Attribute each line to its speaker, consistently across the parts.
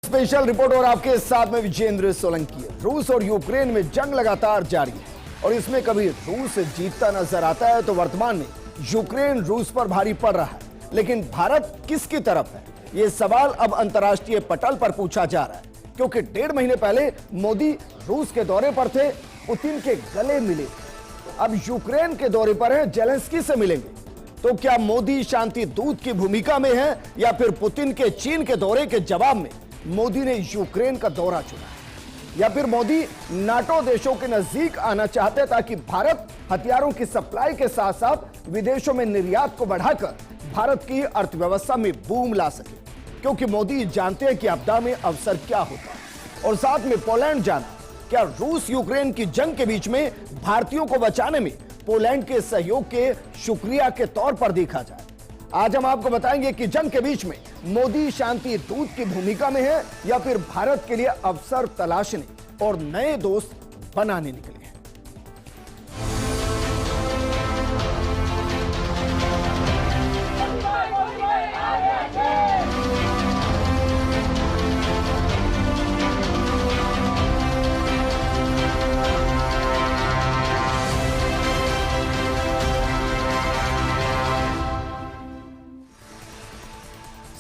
Speaker 1: Special report और आपके साथ में विजेंद्र सोलंकी। रूस और यूक्रेन में जंग लगातार जारी है और इसमें कभी रूस जीतता नजर आता है तो वर्तमान में यूक्रेन रूस पर भारी पड़ रहा है। लेकिन भारत किसकी तरफ है, ये सवाल अब अंतर्राष्ट्रीय पटल पर पूछा जा रहा है, क्योंकि 1.5 महीने पहले मोदी रूस के दौरे पर थे, पुतिन के गले मिले। अब यूक्रेन के दौरे पर हैं, जेलेंस्की से मिलेंगे। तो क्या मोदी शांति दूत की भूमिका में है या फिर पुतिन के चीन के दौरे के जवाब में मोदी ने यूक्रेन का दौरा चुना है, या फिर मोदी नाटो देशों के नजदीक आना चाहते ताकि भारत हथियारों की सप्लाई के साथ साथ विदेशों में निर्यात को बढ़ाकर भारत की अर्थव्यवस्था में बूम ला सके, क्योंकि मोदी जानते हैं कि आपदा में अवसर क्या होता है। और साथ में पोलैंड जाना, क्या रूस यूक्रेन की जंग के बीच में भारतीयों को बचाने में पोलैंड के सहयोग के शुक्रिया के तौर पर देखा जाए। आज हम आपको बताएंगे कि जंग के बीच में मोदी शांति दूत की भूमिका में है या फिर भारत के लिए अवसर तलाशने और नए दोस्त बनाने निकले।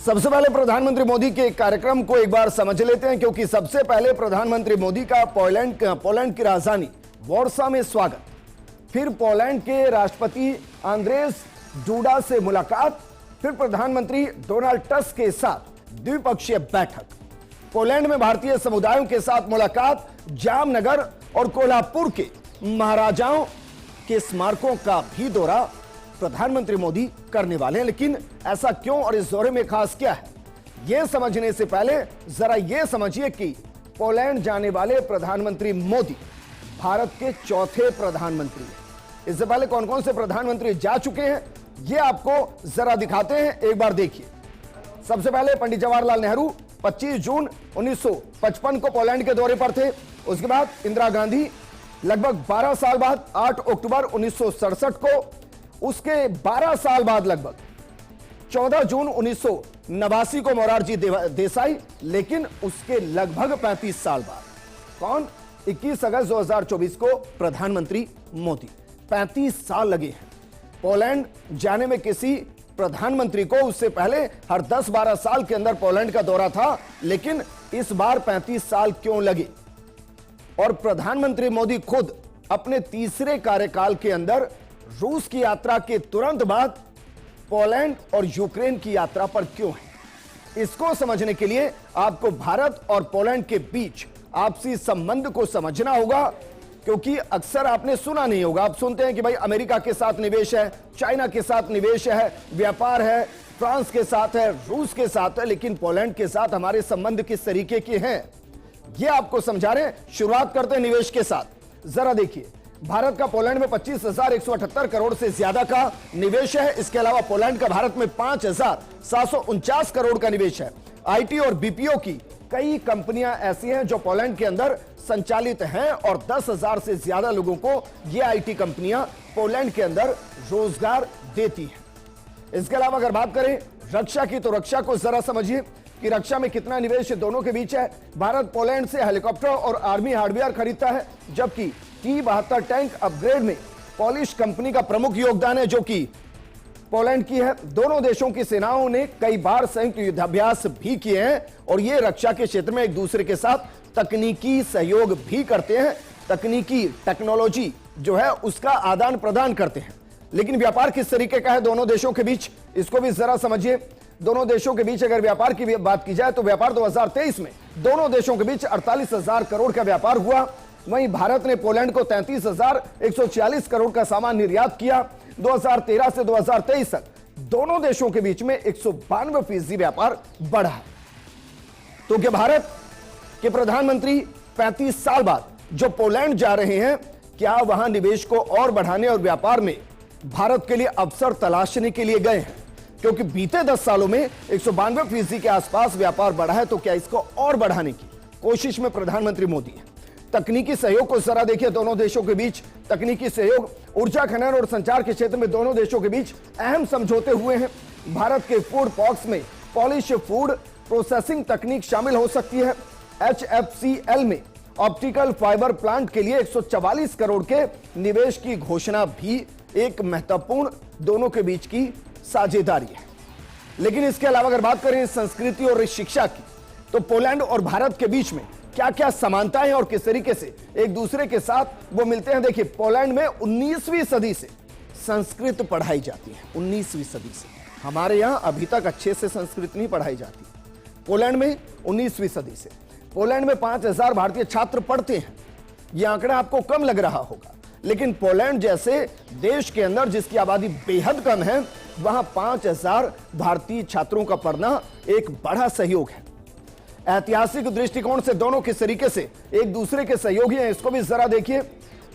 Speaker 1: सबसे पहले प्रधानमंत्री मोदी के कार्यक्रम को एक बार समझ लेते हैं, क्योंकि सबसे पहले प्रधानमंत्री मोदी का पोलैंड की राजधानी वॉर्सा में स्वागत, फिर पोलैंड के राष्ट्रपति आंद्रेस डूडा से मुलाकात, फिर प्रधानमंत्री डोनाल्ड टस्क के साथ द्विपक्षीय बैठक, पोलैंड में भारतीय समुदायों के साथ मुलाकात, जामनगर और कोल्हापुर के महाराजाओं के स्मारकों का भी दौरा प्रधानमंत्री मोदी करने वाले हैं। लेकिन ऐसा क्यों और इस दौरे में खास क्या है, यह समझने से पहले जरा यह समझिए कि पोलैंड जाने वाले प्रधानमंत्री मोदी भारत के चौथे प्रधानमंत्री हैं। इससे पहले कौन कौन से प्रधानमंत्री जा चुके हैं, यह आपको जरा दिखाते हैं, एक बार देखिए। सबसे पहले पंडित जवाहरलाल नेहरू 25 जून 1955 को पोलैंड के दौरे पर थे। उसके बाद इंदिरा गांधी लगभग 12 साल बाद 8 अक्टूबर 1967 को, उसके 12 साल बाद लगभग 14 जून 1989 को मोरारजी देसाई, लेकिन उसके लगभग 35 साल बाद कौन, 21 अगस्त 2024 को प्रधानमंत्री मोदी। 35 साल लगे हैं पोलैंड जाने में किसी प्रधानमंत्री को। उससे पहले हर 10-12 साल के अंदर पोलैंड का दौरा था, लेकिन इस बार 35 साल क्यों लगे। और प्रधानमंत्री मोदी खुद अपने तीसरे कार्यकाल के अंदर रूस की यात्रा के तुरंत बाद पोलैंड और यूक्रेन की यात्रा पर क्यों है, इसको समझने के लिए आपको भारत और पोलैंड के बीच आपसी संबंध को समझना होगा। क्योंकि अक्सर आपने सुना नहीं होगा, आप सुनते हैं कि भाई अमेरिका के साथ निवेश है, चाइना के साथ निवेश है, व्यापार है, फ्रांस के साथ है, रूस के साथ है, लेकिन पोलैंड के साथ हमारे संबंध किस तरीके के हैं, यह आपको समझा रहे हैं। शुरुआत करते हैं निवेश के साथ। जरा देखिए, भारत का पोलैंड में 25,178 करोड़ से ज्यादा का निवेश है। इसके अलावा पोलैंड का भारत में 5,749 करोड़ का निवेश है। आईटी और बीपीओ की कई कंपनियां ऐसी हैं जो पोलैंड के अंदर संचालित हैं और 10,000 से ज्यादा लोगों को ये आईटी कंपनियां पोलैंड के अंदर रोजगार देती हैं। इसके अलावा अगर बात करें रक्षा की, तो रक्षा को जरा समझिए कि रक्षा में कितना निवेश दोनों के बीच है। भारत पोलैंड से हेलीकॉप्टर और आर्मी हार्डवेयर खरीदता है, जबकि T-72 टैंक अपग्रेड में पॉलिश कंपनी का प्रमुख योगदान है, जो कि पोलैंड की है। दोनों देशों की सेनाओं ने कई बार संयुक्त युद्धाभ्यास भी किए हैं और ये रक्षा के क्षेत्र में एक दूसरे के साथ तकनीकी सहयोग भी करते हैं, तकनीकी टेक्नोलॉजी जो है उसका आदान प्रदान करते हैं। लेकिन व्यापार किस तरीके का है दोनों देशों के बीच, इसको भी जरा समझिए। दोनों देशों के बीच अगर व्यापार की बात की जाए तो व्यापार 2023 में दोनों देशों के बीच 48,000 करोड़ का व्यापार हुआ। वहीं भारत ने पोलैंड को 33,146 करोड़ का सामान निर्यात किया। 2013 से 2023 तक दोनों देशों के बीच में 192% व्यापार बढ़ा। तो क्या भारत के प्रधानमंत्री 35 साल बाद जो पोलैंड जा रहे हैं, क्या वहां निवेश को और बढ़ाने और व्यापार में भारत के लिए अवसर तलाशने के लिए गए हैं? क्योंकि बीते 10 सालों में 192% के आसपास व्यापार बढ़ा है, तो क्या इसको और बढ़ाने की कोशिश में प्रधानमंत्री मोदी है। तकनीकी सहयोग को जरा देखिए, दोनों देशों के बीच तकनीकी सहयोग, ऊर्जा खनन और संचार के क्षेत्र में दोनों देशों के बीच अहम समझौते हुए हैं। भारत के फूड पॉक्स में पॉलिश फूड प्रोसेसिंग तकनीक शामिल हो सकती है। HFCL में ऑप्टिकल फाइबर प्लांट के लिए 144 करोड़ के निवेश की घोषणा भी एक महत्वपूर्ण दोनों के बीच की साझेदारी है। लेकिन इसके अलावा अगर बात करें संस्कृति और शिक्षा की, तो पोलैंड और भारत के बीच में क्या क्या समानताएं और किस तरीके से एक दूसरे के साथ वो मिलते हैं। देखिए, पोलैंड में 19वीं सदी से संस्कृत पढ़ाई जाती है। 19वीं सदी से। हमारे यहां अभी तक अच्छे से संस्कृत नहीं पढ़ाई जाती। पोलैंड में 19वीं सदी से। पोलैंड में 5000 भारतीय छात्र पढ़ते हैं। यह आंकड़ा आपको कम लग रहा होगा, लेकिन पोलैंड जैसे देश के अंदर जिसकी आबादी बेहद कम है, वहां 5000 भारतीय छात्रों का पढ़ना एक बड़ा सहयोग है। ऐतिहासिक दृष्टिकोण से दोनों किस तरीके से एक दूसरे के सहयोगी हैं, इसको भी जरा देखिए।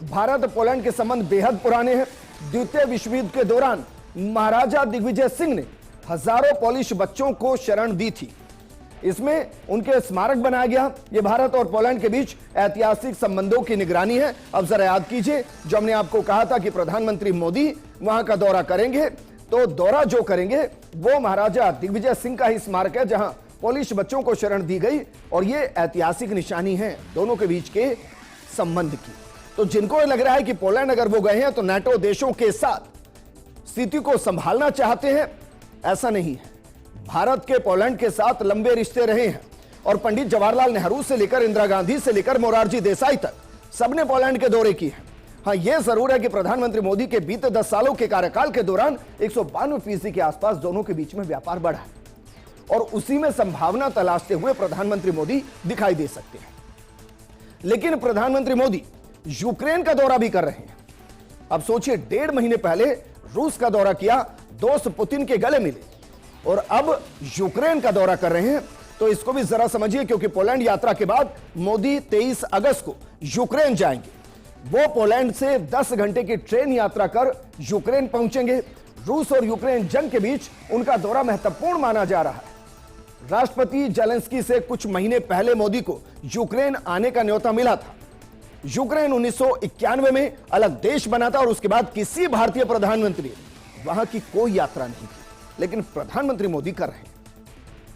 Speaker 1: भारत पोलैंड के संबंध बेहद पुराने हैं। द्वितीय विश्व युद्ध के दौरान महाराजा दिग्विजय सिंह ने हजारों पोलिश बच्चों को शरण दी थी। इसमें उनके स्मारक बनाया गया। यह भारत और पोलैंड के बीच ऐतिहासिक संबंधों की निगरानी है। अब जरा याद कीजिए, जो हमने आपको कहा था कि प्रधानमंत्री मोदी वहां का दौरा करेंगे, तो दौरा जो करेंगे वो महाराजा दिग्विजय सिंह का ही स्मारक है, जहां पोलिश बच्चों को शरण दी गई। और ये ऐतिहासिक निशानी है दोनों के बीच के संबंध की। तो जिनको लग रहा है कि पोलैंड अगर वो गए हैं तो नाटो देशों के साथ स्थिति को संभालना चाहते हैं, ऐसा नहीं है। भारत के पोलैंड के साथ लंबे रिश्ते रहे हैं और पंडित जवाहरलाल नेहरू से लेकर इंदिरा गांधी से लेकर मोरारजी देसाई तक सबने पोलैंड के दौरे किए हैं। हां, यह जरूर है कि प्रधानमंत्री मोदी के बीते 10 सालों के कार्यकाल के दौरान 192% के आसपास दोनों के बीच में व्यापार बढ़ा है और उसी में संभावना तलाशते हुए प्रधानमंत्री मोदी दिखाई दे सकते हैं। लेकिन प्रधानमंत्री मोदी यूक्रेन का दौरा भी कर रहे हैं। अब सोचिए, 1.5 महीने पहले रूस का दौरा किया, दोस्त पुतिन के गले मिले, और अब यूक्रेन का दौरा कर रहे हैं। तो इसको भी जरा समझिए, क्योंकि पोलैंड यात्रा के बाद मोदी 23 अगस्त को यूक्रेन जाएंगे। वो पोलैंड से 10 घंटे की ट्रेन यात्रा कर यूक्रेन पहुंचेंगे। रूस और यूक्रेन जंग के बीच उनका दौरा महत्वपूर्ण माना जा रहा है। राष्ट्रपति जेलेंस्की से कुछ महीने पहले मोदी को यूक्रेन आने का न्योता मिला था। यूक्रेन 1991 में अलग देश बना था और उसके बाद किसी भारतीय प्रधानमंत्री वहां की कोई यात्रा नहीं की, लेकिन प्रधानमंत्री मोदी कर रहे हैं।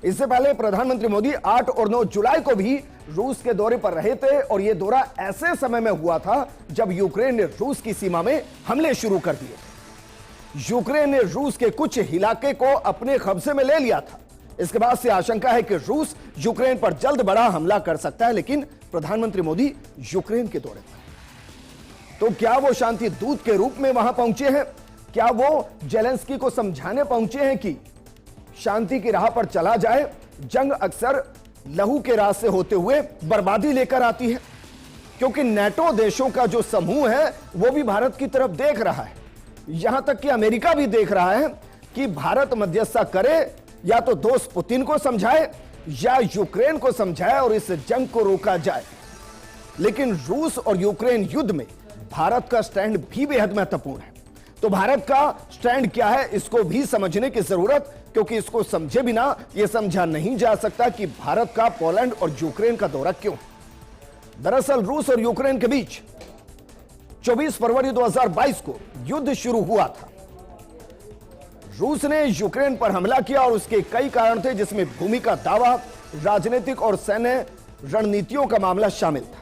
Speaker 1: इससे पहले प्रधानमंत्री मोदी 8 और 9 जुलाई को भी रूस के दौरे पर रहे थे और यह दौरा ऐसे समय में हुआ था जब यूक्रेन ने रूस की सीमा में हमले शुरू कर दिए थे। यूक्रेन ने रूस के कुछ इलाके को अपने कब्जे में ले लिया था। इसके बाद से आशंका है कि रूस यूक्रेन पर जल्द बड़ा हमला कर सकता है, लेकिन प्रधानमंत्री मोदी यूक्रेन के दौरे पर। तो क्या वो शांति दूत के रूप में वहां पहुंचे हैं? क्या वो जेलेंस्की को समझाने पहुंचे हैं कि शांति की राह पर चला जाए? जंग अक्सर लहू के रास्ते होते हुए बर्बादी लेकर आती है, क्योंकि नाटो देशों का जो समूह है वो भी भारत की तरफ देख रहा है। यहां तक कि अमेरिका भी देख रहा है कि भारत मध्यस्थता करे, या तो दोस्त पुतिन को समझाए या यूक्रेन को समझाए और इस जंग को रोका जाए। लेकिन रूस और यूक्रेन युद्ध में भारत का स्टैंड भी बेहद महत्वपूर्ण है। तो भारत का स्टैंड क्या है, इसको भी समझने की जरूरत, क्योंकि इसको समझे बिना यह समझा नहीं जा सकता कि भारत का पोलैंड और यूक्रेन का दौरा क्यों। दरअसल रूस और यूक्रेन के बीच 24 फरवरी 2022 को युद्ध शुरू हुआ था। रूस ने यूक्रेन पर हमला किया और उसके कई कारण थे, जिसमें भूमि का दावा, राजनीतिक और सैन्य रणनीतियों का मामला शामिल था।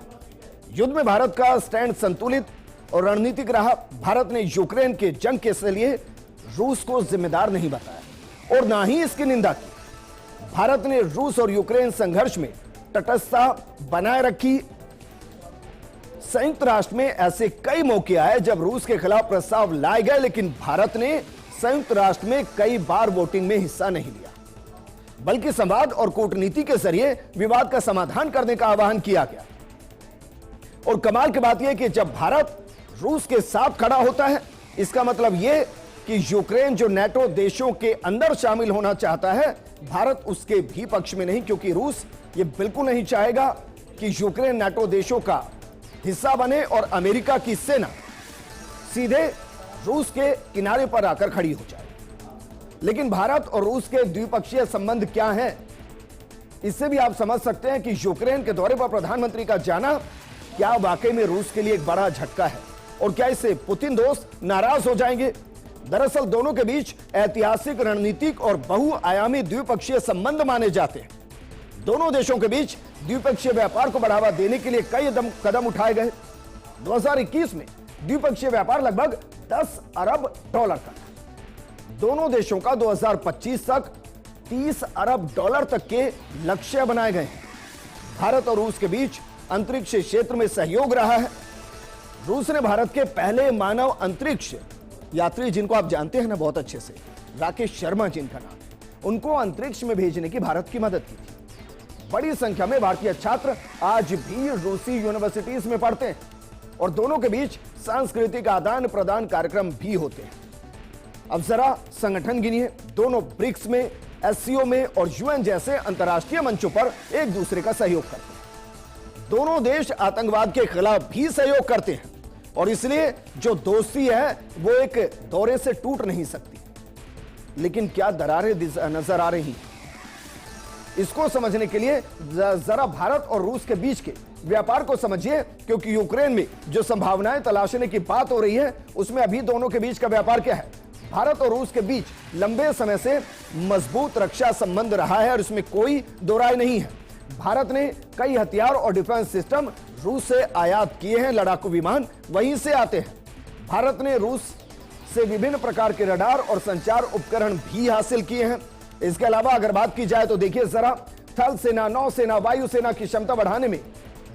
Speaker 1: युद्ध में भारत का स्टैंड संतुलित और रणनीतिक रहा। भारत ने यूक्रेन के जंग के लिए रूस को जिम्मेदार नहीं बताया और ना ही इसकी निंदा की। भारत ने रूस और यूक्रेन संघर्ष में तटस्थता बनाए रखी। संयुक्त राष्ट्र में ऐसे कई मौके आए जब रूस के खिलाफ प्रस्ताव लाए गए, लेकिन भारत ने संयुक्त राष्ट्र में कई बार वोटिंग में हिस्सा नहीं लिया, बल्कि संवाद और कूटनीति के जरिए विवाद का समाधान करने का आह्वान किया गया। और कमाल की बात यह कि जब भारत रूस के साथ खड़ा होता है, इसका मतलब यह कि यूक्रेन जो नाटो देशों के अंदर शामिल होना चाहता है, भारत उसके भी पक्ष में नहीं, क्योंकि रूस ये बिल्कुल नहीं चाहेगा कि यूक्रेन नाटो देशों का हिस्सा बने और अमेरिका की सेना सीधे रूस के किनारे पर आकर खड़ी हो जाए। लेकिन भारत और रूस के द्विपक्षीय संबंध क्या हैं, इससे भी आप समझ सकते हैं कि यूक्रेन के दौरे पर प्रधानमंत्री का जाना क्या वाकई में रूस के लिए एक बड़ा झटका है, और क्या इससे पुतिन दोस्त नाराज हो जाएंगे। दरअसल दोनों के बीच ऐतिहासिक, रणनीतिक और बहुआयामी द्विपक्षीय संबंध माने जाते हैं। दोनों देशों के बीच द्विपक्षीय व्यापार को बढ़ावा देने के लिए कई कदम उठाए गए। 2021 में द्विपक्षीय व्यापार लगभग 10 अरब डॉलर का था। दोनों देशों का 2025 तक 30 अरब डॉलर तक के लक्ष्य बनाए गए हैं। भारत और रूस के बीच अंतरिक्ष क्षेत्र में सहयोग रहा है। रूस ने भारत के पहले मानव अंतरिक्ष यात्री, जिनको आप जानते हैं ना बहुत अच्छे से, राकेश शर्मा जिनका नाम है, उनको अंतरिक्ष में भेजने की भारत की मदद की थी। बड़ी संख्या में भारतीय छात्र आज भी रूसी यूनिवर्सिटीज में पढ़ते हैं और दोनों के बीच सांस्कृतिक आदान प्रदान कार्यक्रम भी होते हैं। अब जरा संगठन गिनिए। दोनों ब्रिक्स में, एससीओ में और यूएन जैसे अंतर्राष्ट्रीय मंचों पर एक दूसरे का सहयोग करते हैं। दोनों देश आतंकवाद के खिलाफ भी सहयोग करते हैं और इसलिए जो दोस्ती है वो एक दौरे से टूट नहीं सकती। लेकिन क्या दरारें नजर आ रही हैं? इसको समझने के लिए जरा भारत और रूस के बीच के व्यापार को समझिए, क्योंकि यूक्रेन में जो संभावनाएं तलाशने की बात हो रही है उसमें अभी दोनों के बीच का व्यापार क्या है। भारत और रूस के बीच लंबे समय से मजबूत रक्षा संबंध रहा है और इसमें कोई दो राय नहीं है। भारत ने कई हथियार और डिफेंस सिस्टम रूस से आयात किए हैं। लड़ाकू विमान वहीं से आते हैं। भारत ने रूस से विभिन्न प्रकार के रडार और संचार उपकरण भी हासिल किए हैं। इसके अलावा अगर बात की जाए तो देखिए जरा, थल सेना, नौसेना, वायुसेना की क्षमता बढ़ाने में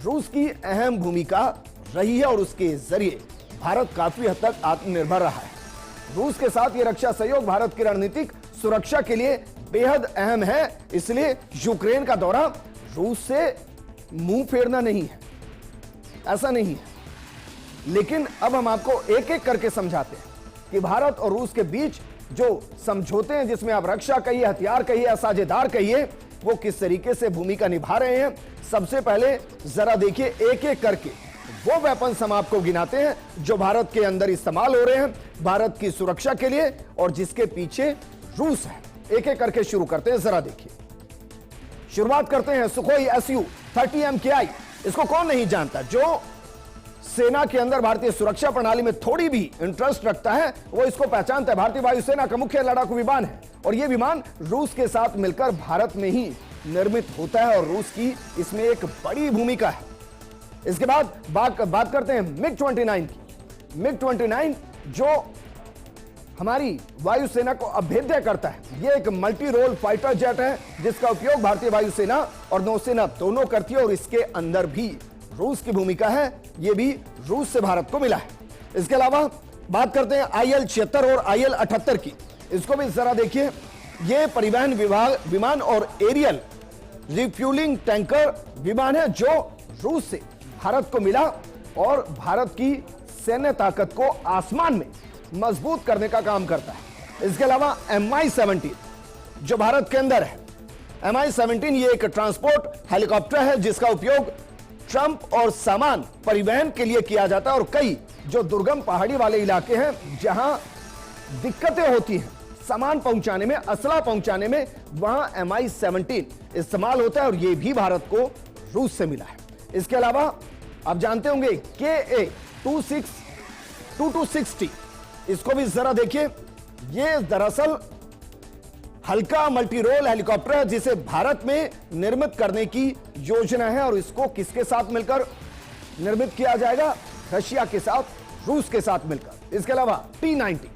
Speaker 1: रूस की अहम भूमिका रही है और उसके जरिए भारत काफी हद तक आत्मनिर्भर रहा है। रूस के साथ यह रक्षा सहयोग भारत की रणनीतिक सुरक्षा के लिए बेहद अहम है। इसलिए यूक्रेन का दौरा रूस से मुंह फेरना नहीं है, ऐसा नहीं है। लेकिन अब हम आपको एक एक करके समझाते हैं कि भारत और रूस के बीच जो समझौते हैं, जिसमें आप रक्षा कहिए, हथियार कहिए या साझेदार कहिए, वो किस तरीके से भूमिका निभा रहे हैं। सबसे पहले जरा देखिए एक एक करके वो वेपन्स हम आपको गिनाते हैं जो भारत के अंदर इस्तेमाल हो रहे हैं भारत की सुरक्षा के लिए और जिसके पीछे रूस है। एक एक करके शुरू करते हैं, जरा देखिए। शुरुआत करते हैं सुखोई Su-30 MKI। इसको कौन नहीं जानता? जो सेना के अंदर भारतीय सुरक्षा प्रणाली में थोड़ी भी इंटरेस्ट रखता है वो इसको पहचानता है। भारतीय वायुसेना का मुख्य लड़ाकू विमान है और यह विमान रूस के साथ मिलकर भारत में ही निर्मित होता है और रूस की इसमें एक बड़ी भूमिका है। इसके बाद बात करते हैं MiG-29 की। MiG-29 जो हमारी वायुसेना को अभेद्य करता है। यह एक मल्टी रोल फाइटर जेट है जिसका उपयोग भारतीय वायुसेना और नौसेना दोनों करती है और इसके अंदर भी रूस की भूमिका है। यह भी रूस से भारत को मिला है। इसके अलावा बात करते हैं IL-76 और IL-78 की। इसको भी जरा देखिए। यह परिवहन विमान और एरियल रिफ्यूलिंग टैंकर विमान है जो रूस से भारत को मिला और भारत की सैन्य ताकत को आसमान में मजबूत करने का काम करता है। इसके अलावा Mi-17 जो भारत के अंदर है। Mi-17 ये एक ट्रांसपोर्ट हेलीकॉप्टर है जिसका उपयोग ट्रंप और सामान परिवहन के लिए किया जाता है और कई जो दुर्गम पहाड़ी वाले इलाके हैं जहां दिक्कतें होती हैं सामान पहुंचाने में, असला पहुंचाने में, वहां Mi-17 इस्तेमाल होता है और यह भी भारत को रूस से मिला है। इसके अलावा आप जानते होंगे Ka-2260, इसको भी जरा देखिए। यह दरअसल हल्का मल्टी रोल हेलीकॉप्टर है जिसे भारत में निर्मित करने की योजना है और इसको किसके साथ मिलकर निर्मित किया जाएगा? रशिया के साथ, रूस के साथ मिलकर। इसके अलावा T-90,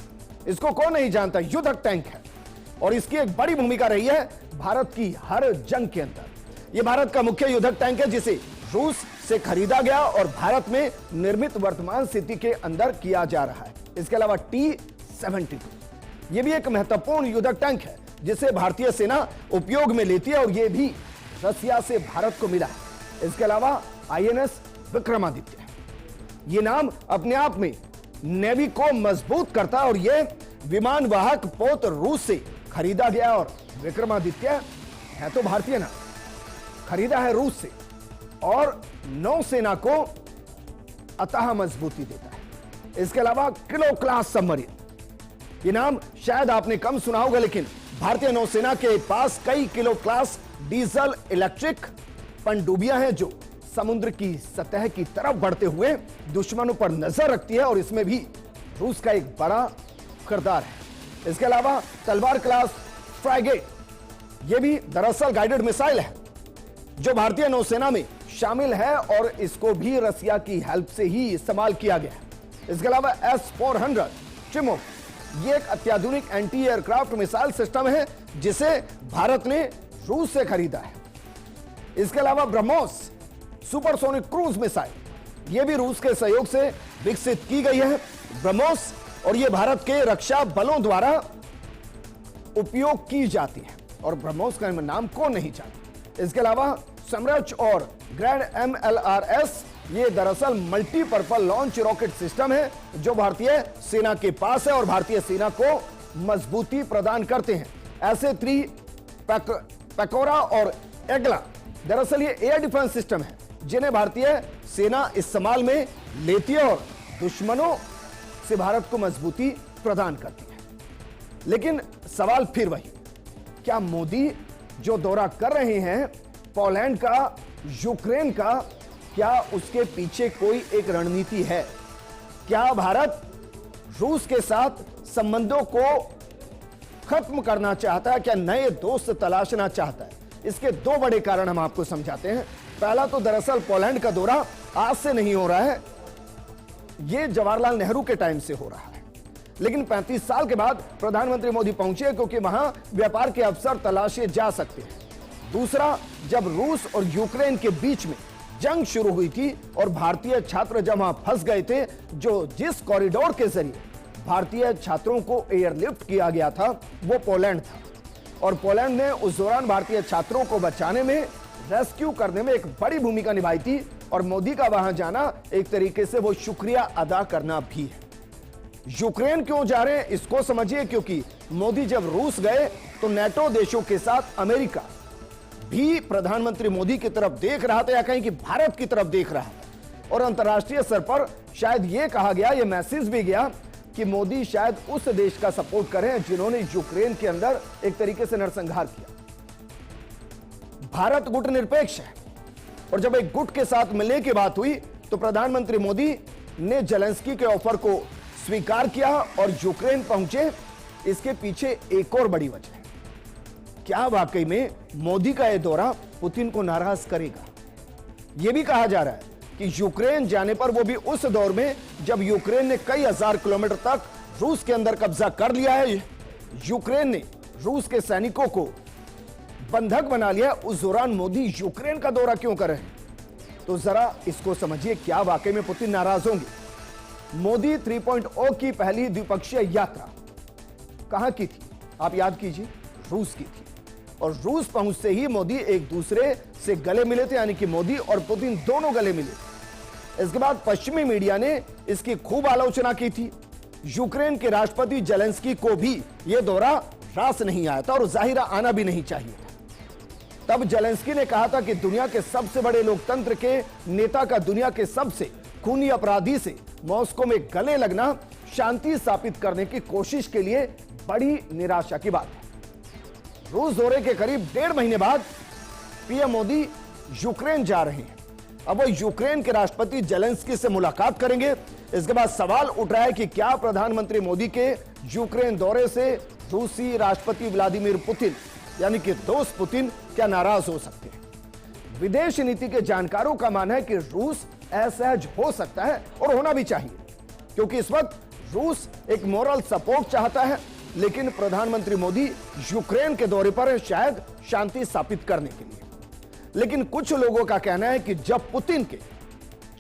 Speaker 1: इसको कौन नहीं जानता, युद्धक टैंक है और इसकी एक बड़ी भूमिका रही है भारत की हर जंग के अंदर। यह भारत का मुख्य युद्धक टैंक है जिसे रूस से खरीदा गया और भारत में निर्मित वर्तमान स्थिति के अंदर किया जा रहा है। इसके अलावा T-72, यह भी एक महत्वपूर्ण युद्धक टैंक है जिसे भारतीय सेना उपयोग में लेती है और यह भी रसिया से भारत को मिला है। इसके अलावा INS विक्रमादित्य, यह नाम अपने आप में नेवी को मजबूत करता है और यह विमान वाहक पोत रूस से खरीदा गया और विक्रमादित्य है तो भारतीय ना, खरीदा है रूस से और नौसेना को अतः मजबूती देता है। इसके अलावा किलो क्लास सबमरीन, यह नाम शायद आपने कम सुना होगा लेकिन भारतीय नौसेना के पास कई किलो क्लास डीजल इलेक्ट्रिक पनडुब्बियां हैं जो समुद्र की सतह की तरफ बढ़ते हुए दुश्मनों पर नजर रखती है और इसमें भी रूस का एक बड़ा किरदार है। इसके अलावा तलवार क्लास फ्रैगेट, यह भी दरअसल गाइडेड मिसाइल है जो भारतीय नौसेना में शामिल है और इसको भी रसिया की हेल्प से ही इस्तेमाल किया गया है। इसके अलावा S-400 चिमोक, ये एक अत्याधुनिक एंटी एयरक्राफ्ट मिसाइल सिस्टम है जिसे भारत ने रूस से खरीदा है। इसके अलावा ब्रह्मोस सुपरसोनिक क्रूज मिसाइल, यह भी रूस के सहयोग से विकसित की गई है ब्रह्मोस, और यह भारत के रक्षा बलों द्वारा उपयोग की जाती है। और ब्रह्मोस का नाम कौन नहीं जानता। इसके अलावा समरच और ग्रैंड MLRS, ये दरअसल मल्टीपर्पल लॉन्च रॉकेट सिस्टम है जो भारतीय सेना के पास है और भारतीय सेना को मजबूती प्रदान करते हैं। ऐसे 3 पैकोरा और एगला, दरअसल ये एयर डिफेंस सिस्टम है जिन्हें भारतीय सेना इस्तेमाल में लेती है और दुश्मनों से भारत को मजबूती प्रदान करती है। लेकिन सवाल फिर वही, क्या मोदी जो दौरा कर रहे हैं पोलैंड का, यूक्रेन का, क्या उसके पीछे कोई एक रणनीति है? क्या भारत रूस के साथ संबंधों को खत्म करना चाहता है? क्या नए दोस्त तलाशना चाहता है? इसके 2 बड़े कारण हम आपको समझाते हैं। पहला तो दरअसल पोलैंड का दौरा आज से नहीं हो रहा है, यह जवाहरलाल नेहरू के टाइम से हो रहा है, लेकिन 35 साल के बाद प्रधानमंत्री मोदी पहुंचे क्योंकि वहां व्यापार के अवसर तलाशे जा सकते हैं। दूसरा, जब रूस और यूक्रेन के बीच में जंग शुरू हुई थी और भारतीय छात्र जब वहां फंस गए थे, जिस कॉरिडोर के जरिए भारतीय छात्रों को एयरलिफ्ट किया गया था वो पोलैंड था, और पोलैंड ने उस दौरान भारतीय छात्रों को बचाने में, रेस्क्यू करने में एक बड़ी भूमिका निभाई थी। और मोदी का वहां जाना एक तरीके से वो शुक्रिया अदा करना भी है। यूक्रेन क्यों जा रहे हैं इसको समझिए, क्योंकि मोदी जब रूस गए तो नेटो देशों के साथ अमेरिका भी प्रधानमंत्री मोदी की तरफ देख रहा था, या कहीं कि भारत की तरफ देख रहा था। और अंतर्राष्ट्रीय स्तर पर शायद यह कहा गया, यह मैसेज भी गया कि मोदी शायद उस देश का सपोर्ट करें जिन्होंने यूक्रेन के अंदर एक तरीके से नरसंहार किया। भारत गुट निरपेक्ष है, और जब एक गुट के साथ मिलने की बात हुई तो प्रधानमंत्री मोदी ने जेलेंस्की के ऑफर को स्वीकार किया और यूक्रेन पहुंचे। इसके पीछे एक और बड़ी वजह है, क्या वाकई में मोदी का यह दौरा पुतिन को नाराज करेगा? यह भी कहा जा रहा है कि यूक्रेन जाने पर, वो भी उस दौर में जब यूक्रेन ने कई हजार किलोमीटर तक रूस के अंदर कब्जा कर लिया है, यूक्रेन ने रूस के सैनिकों को बंधक बना लिया, उस दौरान मोदी यूक्रेन का दौरा क्यों कर रहे हैं? तो जरा इसको समझिए, क्या वाकई में पुतिन नाराज होंगे? मोदी 3.0 की पहली द्विपक्षीय यात्रा कहां की थी? आप याद कीजिए, रूस की थी। और रूस पहुंचते ही मोदी एक दूसरे से गले मिले थे, यानी कि मोदी और पुतिन दोनों गले मिले थे। इसके बाद पश्चिमी मीडिया ने इसकी खूब आलोचना की थी। यूक्रेन के राष्ट्रपति जेलेंस्की को भी यह दौरा रास नहीं आया था और जाहिर आना भी नहीं चाहिए था। तब जेलेंस्की ने कहा था कि दुनिया के सबसे बड़े लोकतंत्र के नेता का दुनिया के सबसे खूनी अपराधी से मॉस्को में गले लगना शांति स्थापित करने की कोशिश के लिए बड़ी निराशा की बात है। रूस दौरे के करीब 1.5 महीने बाद पीएम मोदी यूक्रेन जा रहे हैं। अब वो यूक्रेन के राष्ट्रपति जेलेंस्की से मुलाकात करेंगे। इसके बाद सवाल उठ रहा है कि क्या प्रधानमंत्री मोदी के यूक्रेन दौरे से रूसी राष्ट्रपति व्लादिमीर पुतिन, यानी कि दोस्त पुतिन, क्या नाराज हो सकते हैं? विदेश नीति के जानकारों का मानना है कि रूस असहज हो सकता है और होना भी चाहिए, क्योंकि इस वक्त रूस एक मोरल सपोर्ट चाहता है, लेकिन प्रधानमंत्री मोदी यूक्रेन के दौरे पर शायद शांति स्थापित करने के लिए। लेकिन कुछ लोगों का कहना है कि जब पुतिन के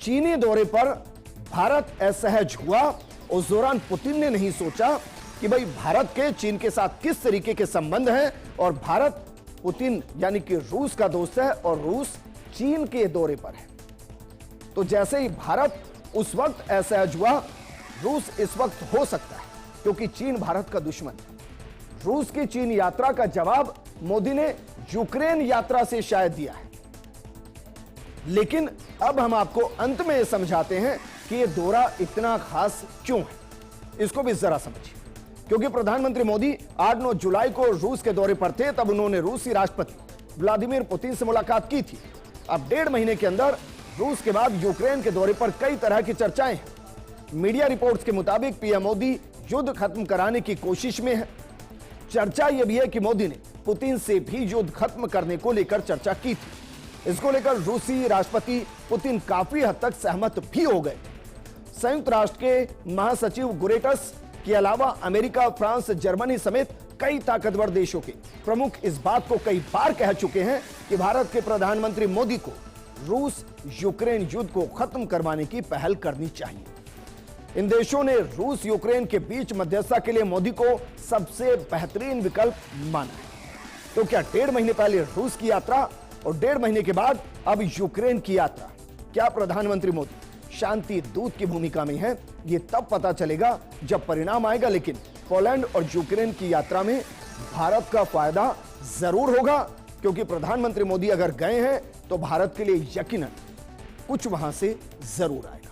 Speaker 1: चीनी दौरे पर भारत असहज हुआ, उस दौरान पुतिन ने नहीं सोचा कि भाई भारत के चीन के साथ किस तरीके के संबंध हैं, और भारत पुतिन यानी कि रूस का दोस्त है और रूस चीन के दौरे पर है। तो जैसे ही भारत उस वक्त असहज हुआ, रूस इस वक्त हो सकता है, क्योंकि चीन भारत का दुश्मन है। रूस की चीन यात्रा का जवाब मोदी ने यूक्रेन यात्रा से शायद दिया है। लेकिन अब हम आपको अंत में यह समझाते हैं कि यह दौरा इतना खास क्यों है, इसको भी जरा समझिए। क्योंकि प्रधानमंत्री मोदी 8-9 जुलाई को रूस के दौरे पर थे, तब उन्होंने रूसी राष्ट्रपति व्लादिमीर पुतिन से मुलाकात की थी। अब 1.5 महीने के अंदर रूस के बाद यूक्रेन के दौरे पर कई तरह की चर्चाएं हैं। मीडिया रिपोर्ट्स के मुताबिक पीएम मोदी युद्ध खत्म कराने की कोशिश में है। चर्चा यह भी है कि मोदी ने पुतिन से भी युद्ध खत्म करने को लेकर चर्चा की थी। इसको लेकर रूसी राष्ट्रपति पुतिन काफी हद तक सहमत भी हो गए। संयुक्त राष्ट्र के महासचिव गुटेरस के अलावा अमेरिका, फ्रांस, जर्मनी समेत कई ताकतवर देशों के प्रमुख इस बात को कई बार कह चुके हैं कि भारत के प्रधानमंत्री मोदी को रूस यूक्रेन युद्ध को खत्म करवाने की पहल करनी चाहिए। इन देशों ने रूस यूक्रेन के बीच मध्यस्थता के लिए मोदी को सबसे बेहतरीन विकल्प माना है। तो क्या 1.5 महीने पहले रूस की यात्रा और 1.5 महीने के बाद अब यूक्रेन की यात्रा, क्या प्रधानमंत्री मोदी शांति दूत की भूमिका में है? यह तब पता चलेगा जब परिणाम आएगा। लेकिन पोलैंड और यूक्रेन की यात्रा में भारत का फायदा जरूर होगा, क्योंकि प्रधानमंत्री मोदी अगर गए हैं तो भारत के लिए यकीनन कुछ वहां से जरूर आएगा।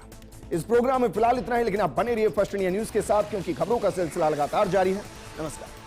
Speaker 1: इस प्रोग्राम में फिलहाल इतना ही, लेकिन आप बने रहिए फर्स्ट इंडिया न्यूज के साथ, क्योंकि खबरों का सिलसिला लगातार जारी है। नमस्कार।